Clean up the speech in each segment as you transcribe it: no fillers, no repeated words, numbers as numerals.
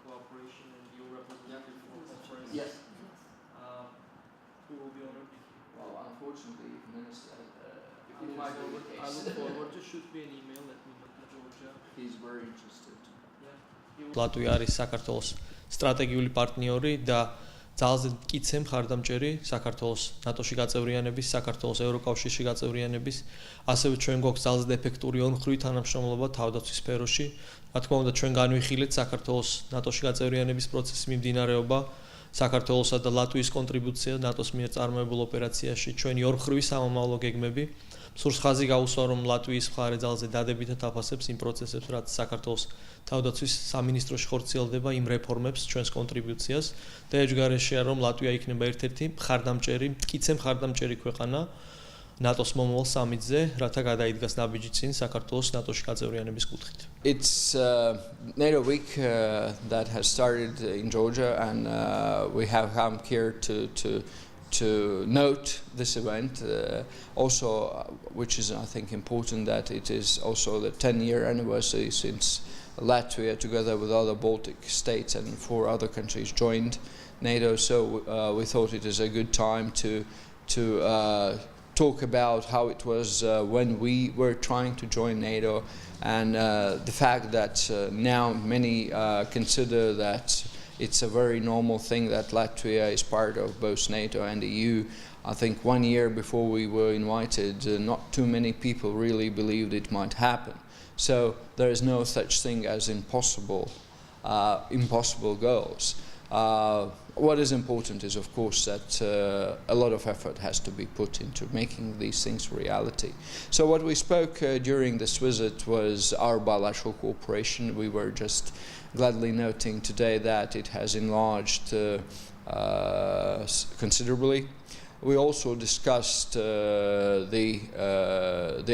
cooperation and your representative for conference. Yes. Who will be honored? Well, unfortunately, Minister, I look forward. There should be an email. Let me look at Georgia. He's very interested. ლატვია არის საქართველოს სტრატეგიული პარტნიორი და ძალზე მტკიცე მხარდამჭერი საქართველოს ნატოში გაწევრიანების, საქართველოს ევროკავშირში გაწევრიანების, ასევე ჩვენ გვაქვს ძალზე ეფექტური ორმხრივი თანამშრომლობა თავდაცვის სფეროში. რა თქმა უნდა, ჩვენ განვიხილეთ საქართველოს ნატოში გაწევრიანების პროცესის მიმდინარეობა, საქართველოსა და ლატვიის კონტრიბუცია ნატოს მიერ წარმოებულ ოპერაციაში, ჩვენი ორმხრივი სამომავლო გეგმები. სურს ხაზი გაუსვა, რომ ლატვიის მხარე ძალზე დადებითად აფასებს იმ პროცესებს, რაც საქართველოს თავდაცვის სამინისტროში ხორციელდება იმ რეფორმებს, ჩვენს კონტრიბუციას და ეჯგარეშეა, რომ ლატვია იქნება ერთ-ერთი მხარდამჭერი, მტკიცე მხარდამჭერი ქვეყანა ნატოს მომავალ სამიტზე, რათა გადაიდგას ნაბიჯი წინ საქართველოს ნატოში გაწევრიანების კუთხით. It's NATO week that has started in Georgia, and we have come here to note this event. Also, which is, I think, important, that it is also the 10-year anniversary since Latvia, together with other Baltic states and 4 other countries, joined NATO. So we thought it is a good time to talk about how it was when we were trying to join NATO, and the fact that now many consider that it's a very normal thing that Latvia is part of both NATO and the EU. I think 1 year before we were invited, not too many people really believed it might happen. So there is no such thing as impossible goals. What is important is, of course, that a lot of effort has to be put into making these things reality. So what we spoke during this visit was our bilateral cooperation. We were just gladly noting today that it has enlarged considerably. We also discussed the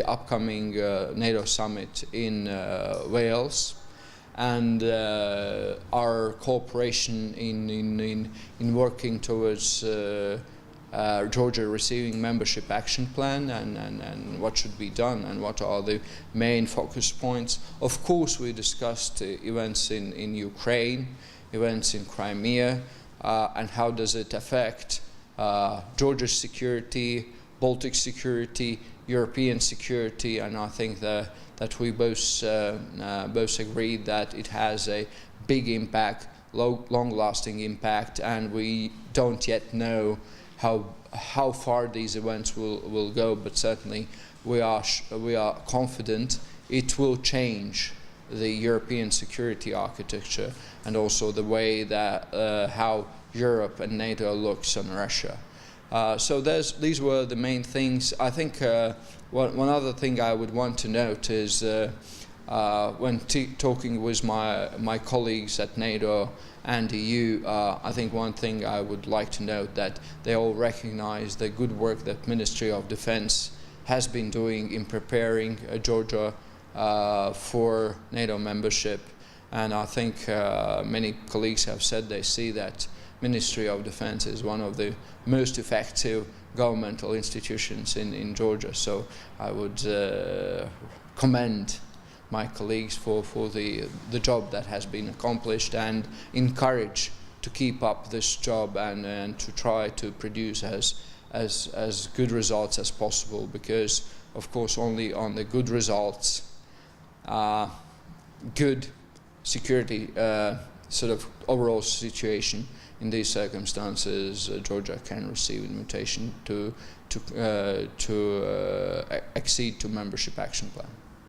upcoming NATO summit in Wales, and our cooperation in working towards Georgia receiving membership action plan, and what should be done and what are the main focus points. Of course, we discussed events in Ukraine, events in Crimea, and how does it affect Georgia's security, Baltic security, European security, and I think that we both agreed that it has a big impact, long-lasting impact, and we don't yet know how far these events will go, but certainly we are confident it will change the European security architecture and also the way that how Europe and NATO looks on Russia. So these were the main things. I think one other thing I would want to note is when talking with my colleagues at NATO and EU, I think one thing I would like to note, that they all recognize the good work that Ministry of Defense has been doing in preparing Georgia for NATO membership. And I think many colleagues have said they see that Ministry of Defense is one of the most effective governmental institutions in Georgia. So I would commend my colleagues for the job that has been accomplished, and encourage to keep up this job and to try to produce as good results as possible, because of course only on the good results, good security sort of overall situation in these circumstances, Georgia can receive invitation to accede to membership action plan.